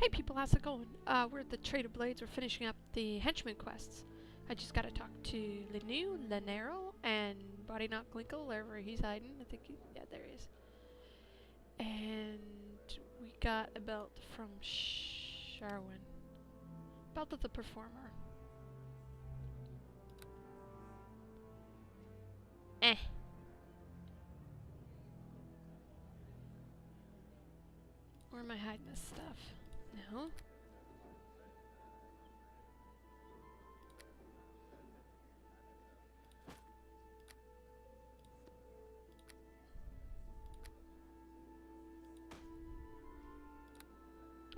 Hey people, how's it going? We're at the Trade of Blades. We're finishing up the henchman quests. I just gotta talk to Lenu, Lenero, and Body Not Glinkle, wherever he's hiding. I think yeah, there he is. And we got a belt from Sharwin. Belt of the Performer. Eh. Where am I hiding this stuff? No.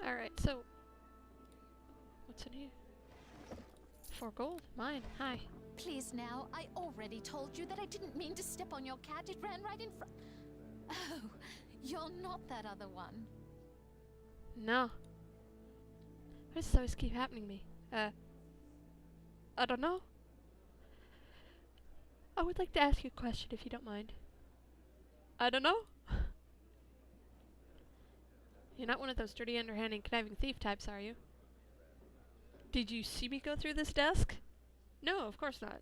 Alright, so what's in here? 4 gold? Mine. Hi. Please now, I already told you that I didn't mean to step on your cat. It ran right in front. Oh, you're not that other one. No. Why does this always keep happening to me? I don't know. I would like to ask you a question if you don't mind. I don't know. You're not one of those dirty, underhanded, conniving thief types, are you? Did you see me go through this desk? No, of course not.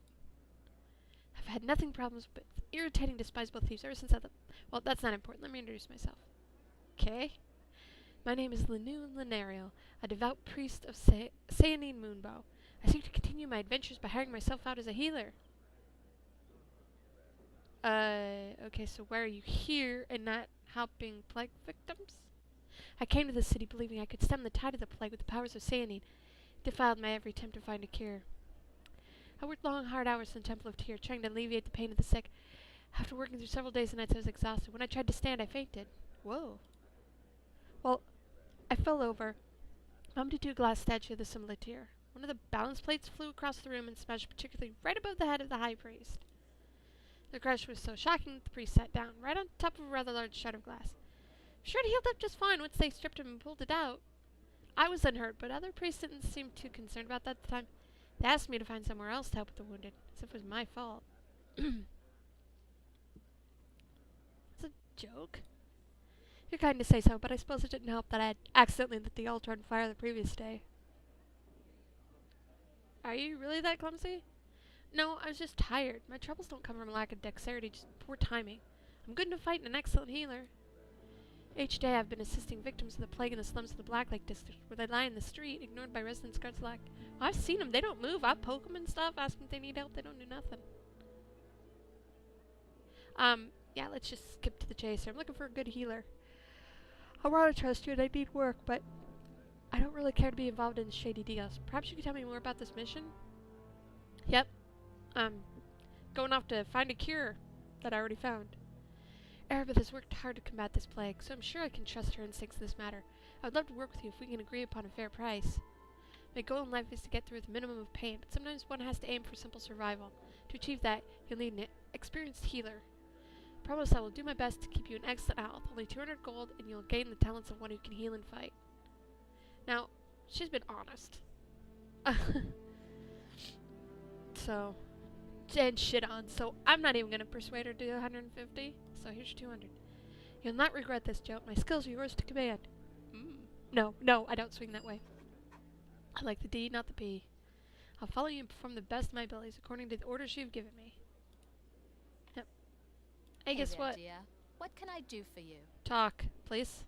I've had nothing problems with irritating, despisable thieves ever since I well, that's not important. Let me introduce myself. Okay? My name is Lenu Lenario, a devout priest of Sayanine Moonbow. I seek to continue my adventures by hiring myself out as a healer. Okay, so why are you here and not helping plague victims? I came to this city believing I could stem the tide of the plague with the powers of Sayanine. It defiled my every attempt to find a cure. I worked long, hard hours in the Temple of Tyr, trying to alleviate the pain of the sick. After working through several days and nights, I was exhausted. When I tried to stand, I fainted. Whoa. Well, I fell over, bumped into a glass statue of the symbol of Tyr. One of the balance plates flew across the room and smashed particularly right above the head of the high priest. The crash was so shocking that the priest sat down, right on top of a rather large shard of glass. I'm sure it healed up just fine once they stripped him and pulled it out. I was unhurt, but other priests didn't seem too concerned about that at the time. They asked me to find somewhere else to help with the wounded, as if it was my fault. It's a joke? You're kind to say so, but I suppose it didn't help that I had accidentally lit the altar on fire the previous day. Are you really that clumsy? No, I was just tired. My troubles don't come from lack of dexterity, just poor timing. I'm good enough fight and an excellent healer. Each day I've been assisting victims of the plague in the slums of the Black Lake district, where they lie in the street, ignored by residents guards alike. Well, I've seen them. They don't move. I poke them and stuff, ask them if they need help. They don't do nothing. Yeah, let's just skip to the chase here. I'm looking for a good healer. I want to trust you and I need work, but I don't really care to be involved in shady deals. Perhaps you could tell me more about this mission? Yep. Going off to find a cure that I already found. Erebeth has worked hard to combat this plague, so I'm sure I can trust her instincts in this matter. I would love to work with you if we can agree upon a fair price. My goal in life is to get through with a minimum of pain, but sometimes one has to aim for simple survival. To achieve that, you'll need an experienced healer. I promise I will do my best to keep you in excellent health. Only 200 gold, and you'll gain the talents of one who can heal and fight. Now, she's been honest. So, and shit on, so I'm not even going to persuade her to do 150. So here's your 200. You'll not regret this, Joe. My skills are yours to command. No, I don't swing that way. I like the D, not the P. I'll follow you and perform the best of my abilities according to the orders you've given me. Yep. Hey, guess what? Dear. What can I do for you? Talk, please.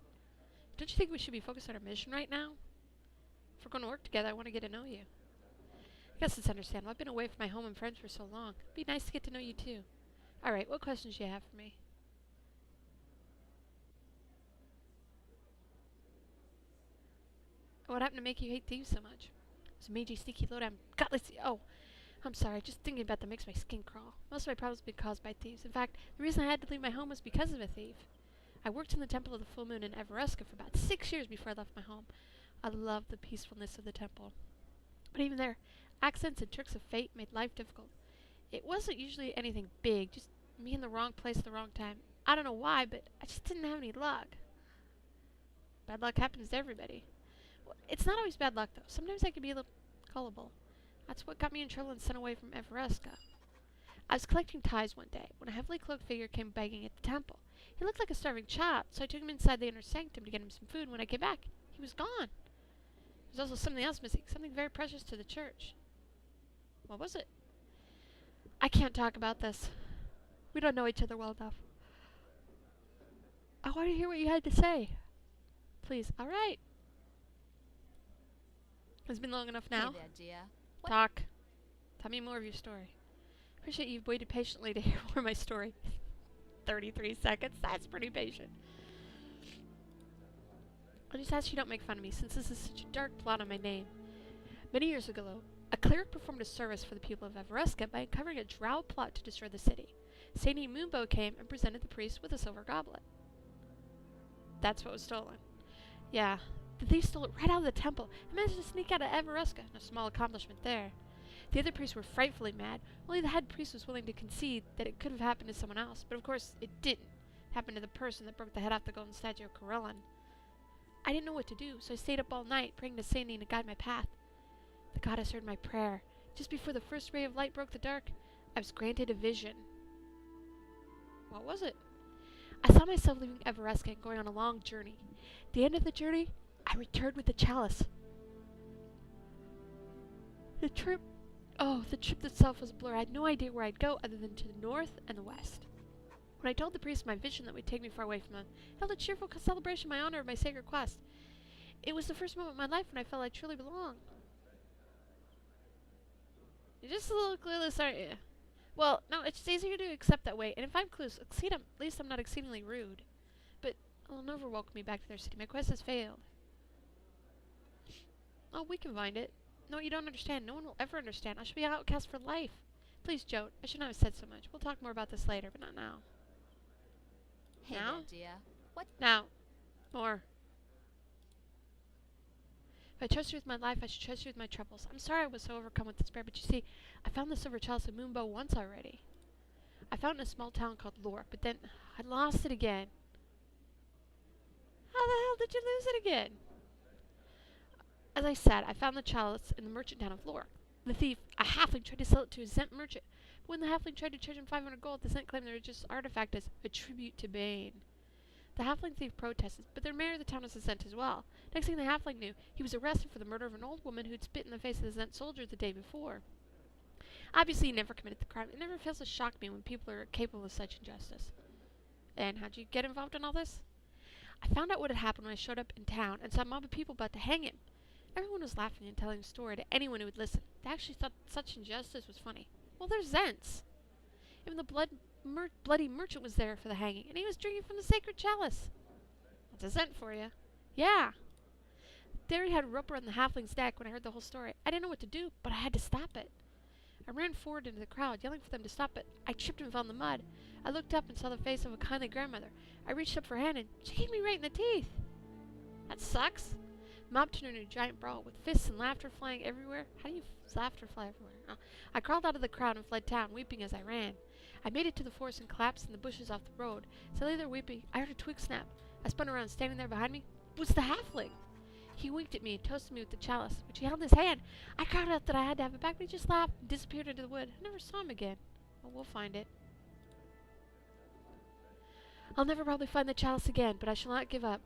Don't you think we should be focused on our mission right now? If we're going to work together, I want to get to know you. I guess it's understandable. I've been away from my home and friends for so long. It'd be nice to get to know you, too. Alright, what questions do you have for me? What happened to make you hate thieves so much? It was a mangy, sneaky, lowdown, gutless. Oh, I'm sorry. Just thinking about that makes my skin crawl. Most of my problems have been caused by thieves. In fact, the reason I had to leave my home was because of a thief. I worked in the Temple of the Full Moon in Everuska for about 6 years before I left my home. I loved the peacefulness of the temple. But even there, accents and tricks of fate made life difficult. It wasn't usually anything big, just me in the wrong place at the wrong time. I don't know why, but I just didn't have any luck. Bad luck happens to everybody. Well, it's not always bad luck, though. Sometimes I can be a little gullible. That's what got me in trouble and sent away from Everuska. I was collecting ties one day when a heavily cloaked figure came begging at the temple. He looked like a starving child, so I took him inside the inner sanctum to get him some food. When I came back, he was gone. There's also something else missing, something very precious to the church. What was it? I can't talk about this. We don't know each other well enough. I want to hear what you had to say. Please. All right. It's been long enough now. Hey there, dear. Talk. Tell me more of your story. Appreciate you've waited patiently to hear more of my story. 33 seconds. That's pretty patient. I just ask you don't make fun of me, since this is such a dark blot on my name. Many years ago, a cleric performed a service for the people of Everesca by uncovering a drow plot to destroy the city. Saint Moonbow came and presented the priest with a silver goblet. That's what was stolen. Yeah, the thief stole it right out of the temple and managed to sneak out of Everesca. No small accomplishment there. The other priests were frightfully mad. Only the head priest was willing to concede that it could have happened to someone else, but of course it didn't. It happened to the person that broke the head off the golden statue of Corellon. I didn't know what to do, so I stayed up all night, praying to Saint to guide my path. The goddess heard my prayer. Just before the first ray of light broke the dark, I was granted a vision. What was it? I saw myself leaving Everesca and going on a long journey. At the end of the journey, I returned with the chalice. The trip itself was a blur. I had no idea where I'd go other than to the north and the west. When I told the priest my vision that would take me far away from him, I held a cheerful celebration in my honor of my sacred quest. It was the first moment in my life when I felt I truly belonged. You're just a little clueless, aren't you? Well, no, it's easier to accept that way, and if I'm clueless, at least I'm not exceedingly rude. But I'll never welcome me back to their city. My quest has failed. Oh, we can find it. No, you don't understand. No one will ever understand. I shall be an outcast for life. Please, Jote, I should not have said so much. We'll talk more about this later, but not now. Hey Now? there, dear. What? Now. More. If I trust you with my life, I should trust you with my troubles. I'm sorry I was so overcome with despair, but you see, I found the silver chalice of Moonbow once already. I found it in a small town called Lore, but then I lost it again. How the hell did you lose it again? As I said, I found the chalice in the merchant town of Lore. The thief, a halfling, tried to sell it to a Zent merchant, but when the halfling tried to charge him 500 gold, the Zent claimed the religious artifact as a tribute to Bane. The halfling thief protested, but the mayor of the town was a Zent as well. Next thing the halfling knew, he was arrested for the murder of an old woman who'd spit in the face of the Zent soldier the day before. Obviously, he never committed the crime. It never fails to shock me when people are capable of such injustice. And how'd you get involved in all this? I found out what had happened when I showed up in town and saw a mob of people about to hang him. Everyone was laughing and telling the story to anyone who would listen. They actually thought such injustice was funny. Well, they're Zents. Even the bloody merchant was there for the hanging, and he was drinking from the sacred chalice. That's a Zent for you. Yeah. There he had a rope around the halfling's neck when I heard the whole story. I didn't know what to do, but I had to stop it. I ran forward into the crowd, yelling for them to stop it. I tripped and fell in the mud. I looked up and saw the face of a kindly grandmother. I reached up for her hand, and she kicked me right in the teeth. That sucks. Mob turned into a giant brawl, with fists and laughter flying everywhere. How do you laughter fly everywhere? Oh. I crawled out of the crowd and fled town, weeping as I ran. I made it to the forest and collapsed in the bushes off the road. As I lay there weeping, I heard a twig snap. I spun around, standing there behind me was the halfling. He winked at me and toasted me with the chalice, which he held in his hand. I cried out that I had to have it back, but he just laughed and disappeared into the wood. I never saw him again. Well, we'll find it. I'll never probably find the chalice again, but I shall not give up.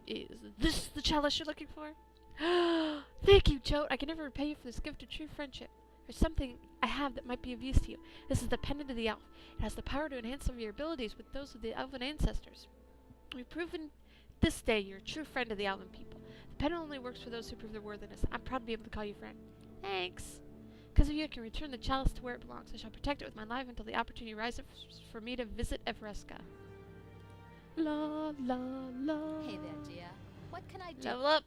Is this the chalice you're looking for? Thank you, Jote. I can never repay you for this gift of true friendship. There's something I have that might be of use to you. This is the pendant of the elf. It has the power to enhance some of your abilities with those of the elven ancestors. We've proven this day you're a true friend of the elven people. The pendant only works for those who prove their worthiness. I'm proud to be able to call you friend. Thanks. Because of you, I can return the chalice to where it belongs. I shall protect it with my life until the opportunity arises for me to visit Everesca. La la la. Hey there, dear. What can I do? Level up.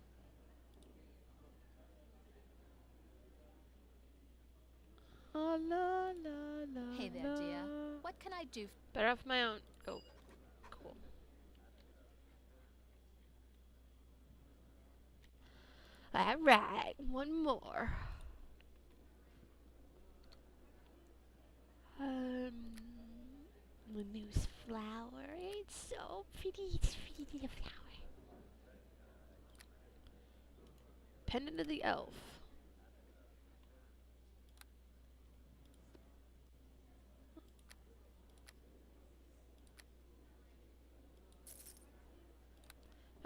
La la la. Hey there, dear. What can I do? Better off my own. Oh, cool. Alright, one more. Manu's flower. It's so pretty. It's pretty little flower. Pendant of the elf.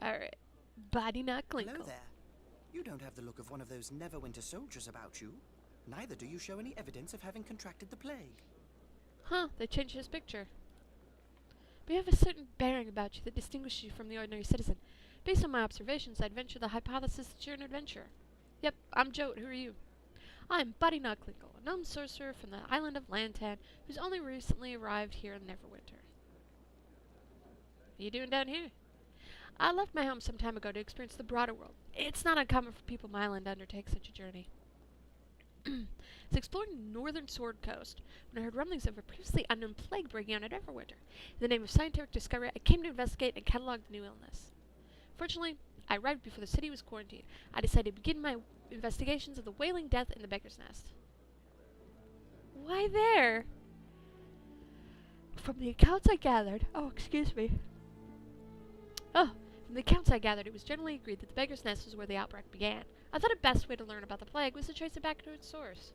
Alright. Body not Glinkle. Hello there. You don't have the look of one of those Neverwinter soldiers about you. Neither do you show any evidence of having contracted the plague. Huh, they changed his picture. But you have a certain bearing about you that distinguishes you from the ordinary citizen. Based on my observations, I'd venture the hypothesis that you're an adventurer. Yep, I'm Jote. Who are you? I'm Buddy Knocklinkle, a gnome sorcerer from the island of Lantan, who's only recently arrived here in Neverwinter. What are you doing down here? I left my home some time ago to experience the broader world. It's not uncommon for people on my island to undertake such a journey. I was exploring the northern Sword Coast when I heard rumblings of a previously unknown plague breaking out in Neverwinter. In the name of scientific discovery, I came to investigate and catalog the new illness. Fortunately, I arrived before the city was quarantined. I decided to begin my investigations of the wailing death in the Beggar's Nest. Why there? From the accounts I gathered... Oh, excuse me. From the accounts I gathered, it was generally agreed that the Beggar's Nest was where the outbreak began. I thought the best way to learn about the plague was to trace it back to its source.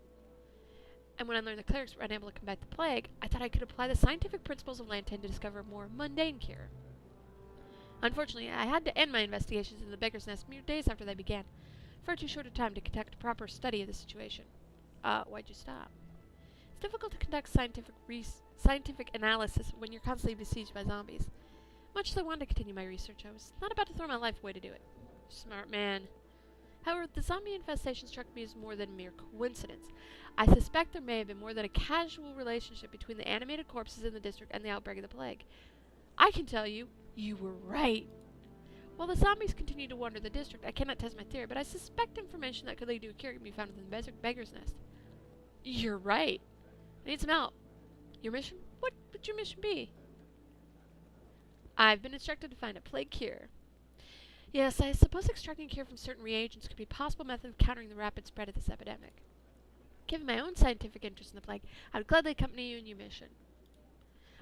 And when I learned the clerics were unable to combat the plague, I thought I could apply the scientific principles of Lantan to discover a more mundane cure. Unfortunately, I had to end my investigations in the Beggar's Nest mere days after they began. Far too short a time to conduct a proper study of the situation. Why'd you stop? It's difficult to conduct scientific analysis when you're constantly besieged by zombies. Much as I wanted to continue my research, I was not about to throw my life away to do it. Smart man. However, the zombie infestation struck me as more than a mere coincidence. I suspect there may have been more than a casual relationship between the animated corpses in the district and the outbreak of the plague. I can tell you, you were right. While the zombies continue to wander the district, I cannot test my theory, but I suspect information that could lead to a cure can be found within the Beggar's Nest. You're right. I need some help. Your mission? What would your mission be? I've been instructed to find a plague cure. Yes, I suppose extracting a cure from certain reagents could be a possible method of countering the rapid spread of this epidemic. Given my own scientific interest in the plague, I would gladly accompany you in your mission.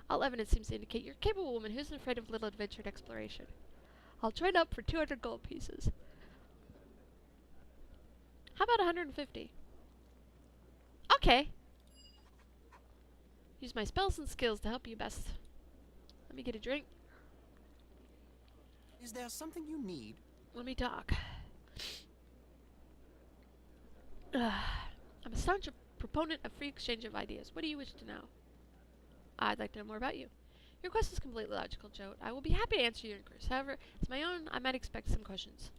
All evidence seems to indicate you're a capable woman who isn't afraid of little adventured exploration. I'll trade up for 200 gold pieces. How about 150? Okay. Use my spells and skills to help you best. Let me get a drink. Is there something you need? Let me talk. I'm a staunch proponent of free exchange of ideas. What do you wish to know? I'd like to know more about you. Your quest is completely logical, Jote. I will be happy to answer your inquiries. However, as my own, I might expect some questions.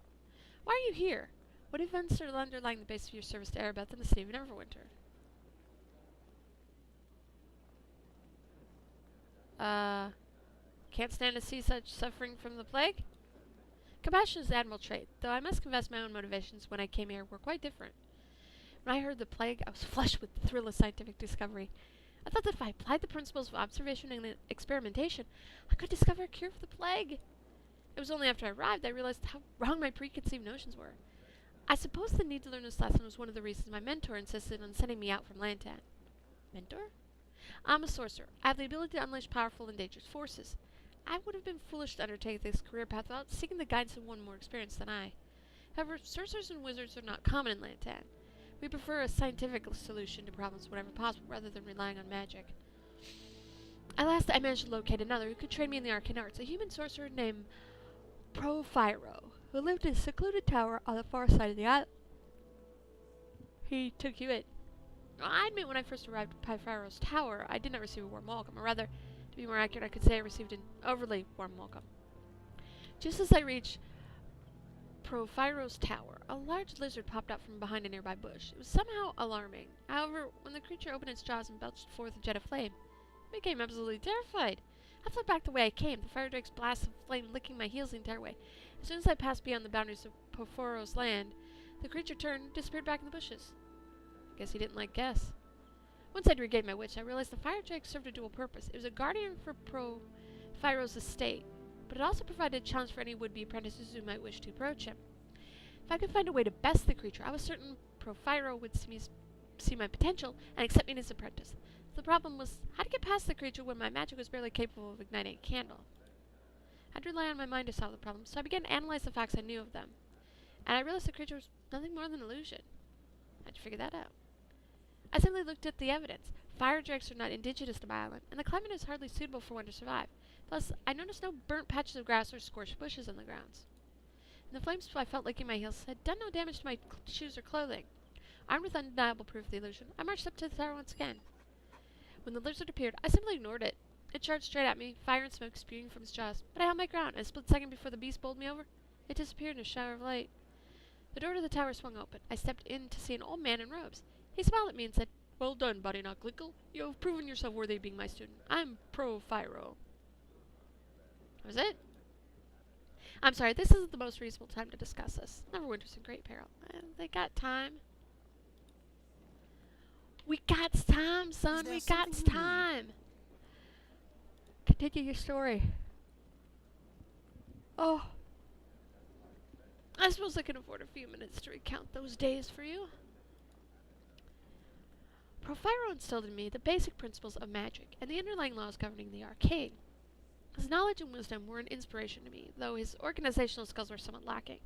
Why are you here? What events are underlying the base of your service to Erebeth and the city of Neverwinter? Can't stand to see such suffering from the plague? Compassion is an admirable trait, though I must confess my own motivations when I came here were quite different. When I heard the plague, I was flushed with the thrill of scientific discovery. I thought that if I applied the principles of observation and experimentation, I could discover a cure for the plague. It was only after I arrived I realized how wrong my preconceived notions were. I suppose the need to learn this lesson was one of the reasons my mentor insisted on sending me out from Lantan. Mentor? I'm a sorcerer. I have the ability to unleash powerful and dangerous forces. I would have been foolish to undertake this career path without seeking the guidance of one more experienced than I. However, sorcerers and wizards are not common in Lantan. We prefer a scientific solution to problems whenever possible, rather than relying on magic. At last, I managed to locate another who could train me in the arcane arts, a human sorcerer named Profiro, who lived in a secluded tower on the far side of the island. He took you in. I admit when I first arrived at Profiro's tower, I did not receive a warm welcome, or rather, to be more accurate, I could say I received an overly warm welcome. Just as I reached Profiro's tower, a large lizard popped out from behind a nearby bush. It was somehow alarming. However, when the creature opened its jaws and belched forth a jet of flame, I became absolutely terrified. I fled back the way I came, the fire drake's blast of flame licking my heels the entire way. As soon as I passed beyond the boundaries of Profiro's land, the creature turned and disappeared back in the bushes. Guess he didn't like guess. Once I'd regained my wits, I realized the fire drake served a dual purpose. It was a guardian for Profiro's estate, but it also provided a challenge for any would-be apprentices who might wish to approach him. If I could find a way to best the creature, I was certain Profiro would see my potential and accept me as his apprentice. The problem was how to get past the creature when my magic was barely capable of igniting a candle. I had to rely on my mind to solve the problem, so I began to analyze the facts I knew of them. And I realized the creature was nothing more than an illusion. I had to figure that out. I simply looked at the evidence. Fire drakes are not indigenous to my island, and the climate is hardly suitable for one to survive. Plus, I noticed no burnt patches of grass or scorched bushes on the grounds. In the flames, I felt licking my heels had done no damage to my shoes or clothing. Armed with undeniable proof of the illusion, I marched up to the tower once again. When the lizard appeared, I simply ignored it. It charged straight at me, fire and smoke spewing from its jaws, but I held my ground, and a split second before the beast bowled me over, it disappeared in a shower of light. The door to the tower swung open. I stepped in to see an old man in robes. He smiled at me and said, "Well done, Buddy Knocklickle. You have proven yourself worthy of being my student. I'm Pro-Fyro." That was it? I'm sorry, this isn't the most reasonable time to discuss this. Neverwinter's in great peril. They got time. We got time, son. We got time. Continue your story. Oh. I suppose I can afford a few minutes to recount those days for you. Profiro instilled in me the basic principles of magic and the underlying laws governing the arcane. His knowledge and wisdom were an inspiration to me, though his organizational skills were somewhat lacking.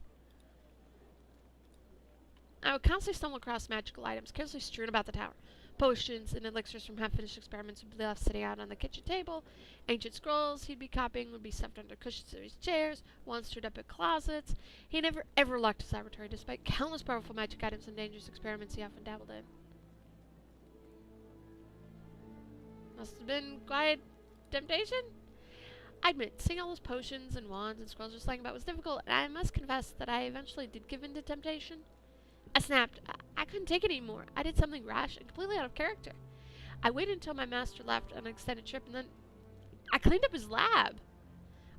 I would constantly stumble across magical items carelessly strewn about the tower. Potions and elixirs from half-finished experiments would be left sitting out on the kitchen table. Ancient scrolls he'd be copying would be stuffed under cushions of his chairs, wands stored up in closets. He never ever locked his laboratory, despite countless powerful magic items and dangerous experiments he often dabbled in. Must have been quite temptation? I admit, seeing all those potions and wands and scrolls just lying about was difficult, and I must confess that I eventually did give in to temptation. I snapped. I couldn't take it anymore. I did something rash and completely out of character. I waited until my master left on an extended trip, and then I cleaned up his lab.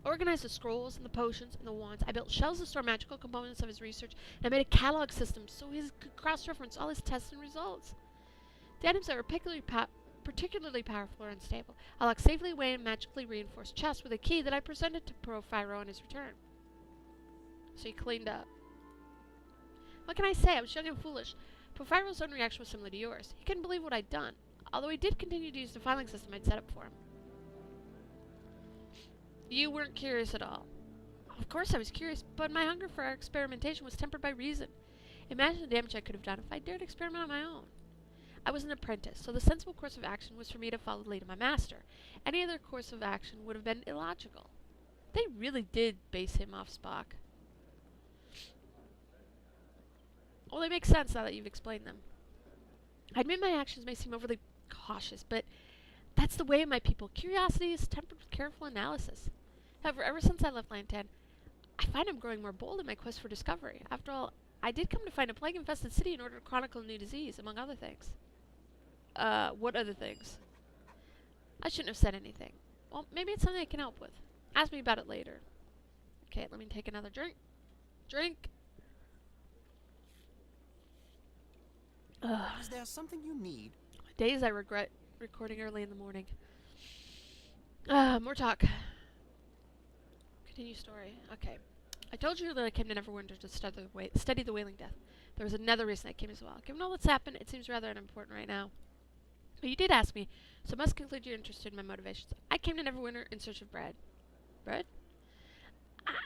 I organized the scrolls and the potions and the wands. I built shelves to store magical components of his research, and I made a catalog system so he could cross-reference all his tests and results. The items that were particularly powerful or unstable, I locked safely away in a magically reinforced chest with a key that I presented to Profiro on his return. So he cleaned up. What can I say? I was young and foolish. Profiro's own reaction was similar to yours. He couldn't believe what I'd done, although he did continue to use the filing system I'd set up for him. You weren't curious at all. Of course I was curious, but my hunger for our experimentation was tempered by reason. Imagine the damage I could have done if I dared experiment on my own. I was an apprentice, so the sensible course of action was for me to follow the lead of my master. Any other course of action would have been illogical. They really did base him off Spock. Well, they make sense now that you've explained them. I admit my actions may seem overly cautious, but that's the way of my people. Curiosity is tempered with careful analysis. However, ever since I left Lantan, I find I'm growing more bold in my quest for discovery. After all, I did come to find a plague-infested city in order to chronicle a new disease, among other things. What other things? I shouldn't have said anything. Well, maybe it's something I can help with. Ask me about it later. Okay, let me take another drink. Drink! Is there something you need? Days I regret recording early in the morning. More talk. Continue story. Okay. I told you that I came to Neverwinter to study the Wailing Death. There was another reason I came as well. Given all that's happened, it seems rather unimportant right now. But you did ask me, so I must conclude you're interested in my motivations. I came to Neverwinter in search of bread. Bread?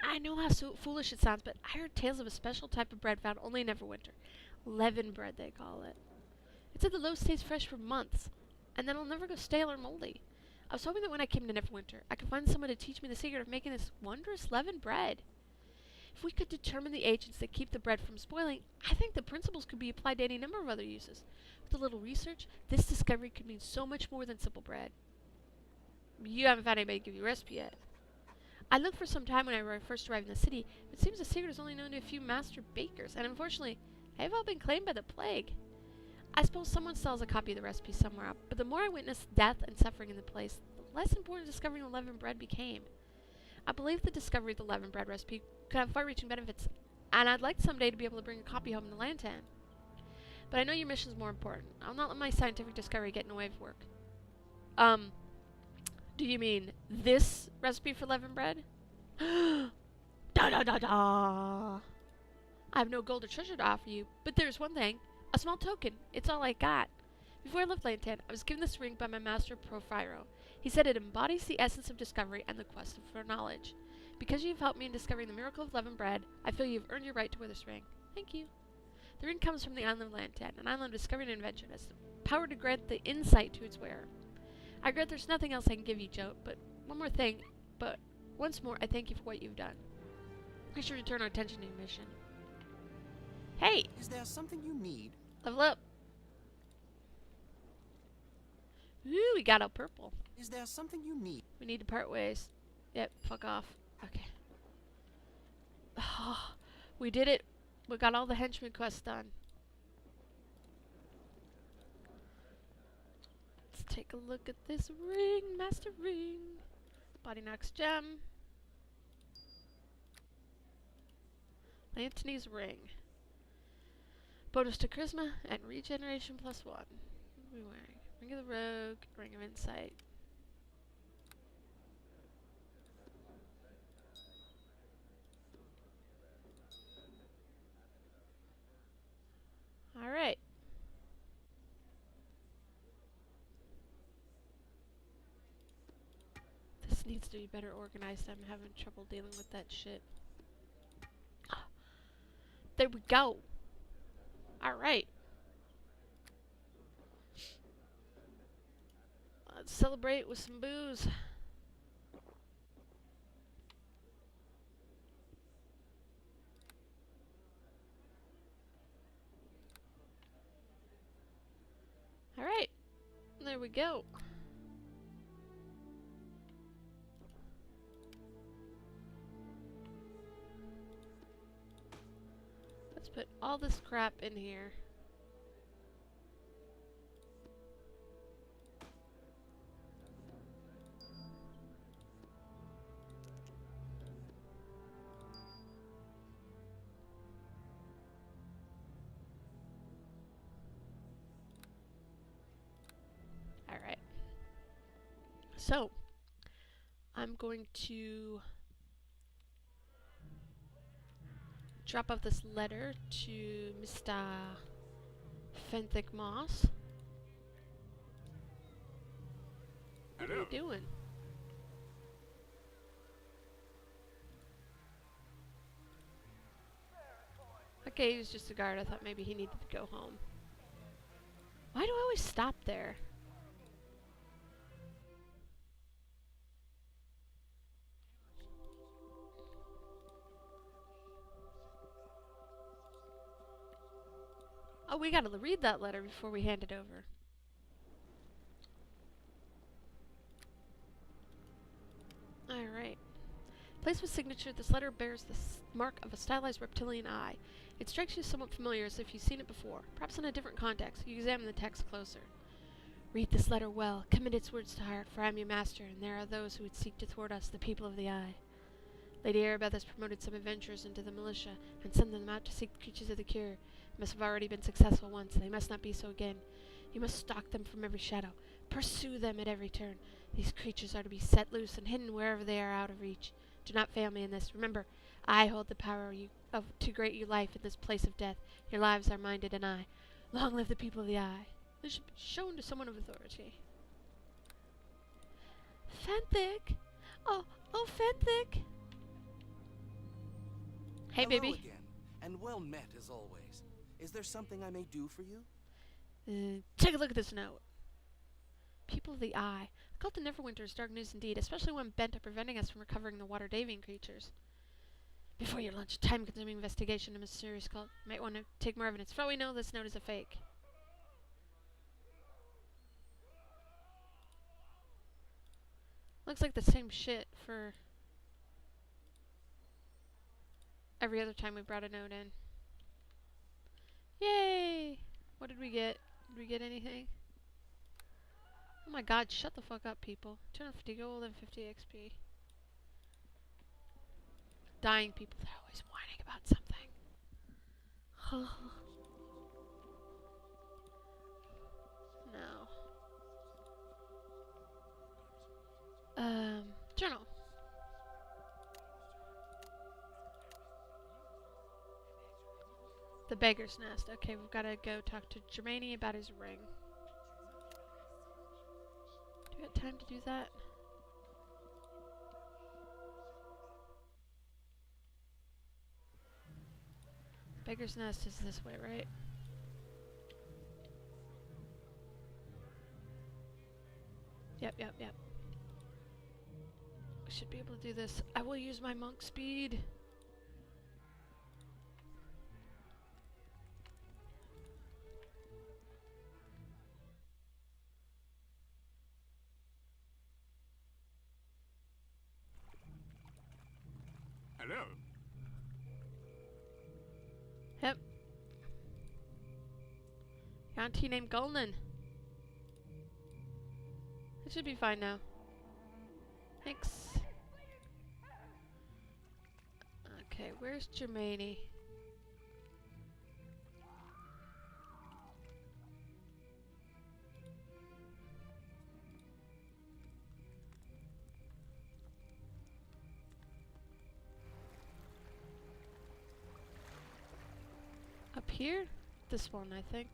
I know how foolish it sounds, but I heard tales of a special type of bread found only in Neverwinter. Leaven bread, they call it. It said the loaf stays fresh for months, and then it'll never go stale or moldy. I was hoping that when I came to Neverwinter, I could find someone to teach me the secret of making this wondrous leavened bread. If we could determine the agents that keep the bread from spoiling, I think the principles could be applied to any number of other uses. With a little research, this discovery could mean so much more than simple bread. You haven't found anybody to give you a recipe yet. I looked for some time when I first arrived in the city, but it seems the secret is only known to a few master bakers, and unfortunately, they've all been claimed by the plague. I suppose someone still has a copy of the recipe somewhere up, but the more I witnessed death and suffering in the place, the less important discovering the leavened bread became. I believe the discovery of the leavened bread recipe could have far-reaching benefits, and I'd like someday to be able to bring a copy home to Lantan. But I know your mission's more important. I'll not let my scientific discovery get in the way of work. Do you mean this recipe for leavened bread? Da da da da! I have no gold or treasure to offer you, but there's one thing. A small token. It's all I got. Before I left Lantan, I was given this ring by my master, Profiro. He said it embodies the essence of discovery and the quest for knowledge. Because you have helped me in discovering the miracle of leavened bread, I feel you have earned your right to wear this ring. Thank you. The ring comes from the island of Lantan, an island of discovery and invention, has the power to grant the insight to its wearer. I regret there's nothing else I can give you, Joe, but once more, I thank you for what you've done. We should return our attention to your mission. Hey! Is there something you need? Level up. Ooh, we got a purple. Is there something you need? We need to part ways. Yep, fuck off. Okay. Oh, we did it. We got all the henchman quests done. Let's take a look at this ring. Master ring. Body Knox gem. Antony's ring. Bonus to charisma and regeneration +1. What are we wearing? Ring of the Rogue, Ring of Insight. Alright. This needs to be better organized. I'm having trouble dealing with that shit. There we go. Alright. Let's celebrate with some booze. Alright. There we go. Let's put all this crap in here. Alright. So, I'm going to drop off this letter to Mr. Fenthic Moss. What are you doing? Okay, he was just a guard. I thought maybe he needed to go home. Why do I always stop there? Oh, we gotta read that letter before we hand it over. Alright. Placed with signature, this letter bears the mark of a stylized reptilian eye. It strikes you somewhat familiar, as if you've seen it before, perhaps in a different context. You examine the text closer. Read this letter well. Commit its words to heart, for I am your master, and there are those who would seek to thwart us, the people of the Eye. Lady Arabeth has promoted some adventurers into the militia, and sent them out to seek the creatures of the cure. They must have already been successful once. They must not be so again. You must stalk them from every shadow. Pursue them at every turn. These creatures are to be set loose and hidden wherever they are out of reach. Do not fail me in this. Remember, I hold the power to grant you life in this place of death. Your lives are mine to deny. Long live the people of the Eye. This should be shown to someone of authority. Fenthic! Oh, Fenthic! Hey, Hello baby. again, and well met as always. Is there something I may do for you? Take a look at this note. People of the Eye. The cult of Neverwinter is dark news indeed, especially when bent on preventing us from recovering the water-daving creatures. Before your lunch, time-consuming investigation of a mysterious cult. You might want to take more evidence. For all we know, this note is a fake. Looks like the same shit for every other time we brought a note in. Yay! What did we get? Did we get anything? Oh my god, shut the fuck up, people. 250 gold and 50 XP. Dying people that are always whining about something. No. Journal. The Beggar's Nest. Okay, we've got to go talk to Germani about his ring. Do we have time to do that? Beggar's Nest is this way, right? Yep. We should be able to do this. I will use my monk speed. Hello. Yep. Auntie named Golden. It should be fine now. Thanks. Okay, where's Germany? Up here? This one, I think.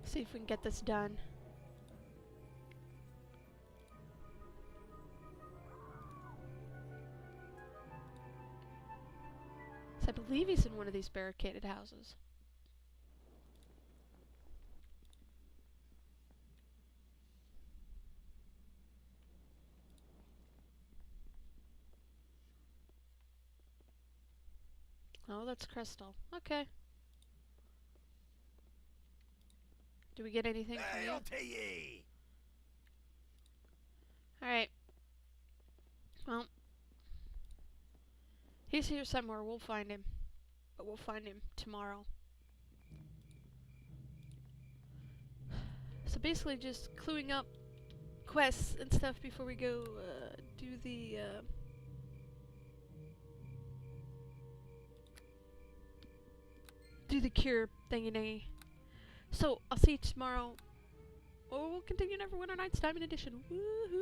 See if we can get this done. So I believe he's in one of these barricaded houses. Oh, that's Crystal. Okay. Do we get anything from you? Alright. Well. He's here somewhere. We'll find him. But we'll find him tomorrow. So basically just cluing up quests and stuff before we go do the cure thingy. So I'll see you tomorrow. Or we'll continue Neverwinter Nights Diamond Edition. Woohoo!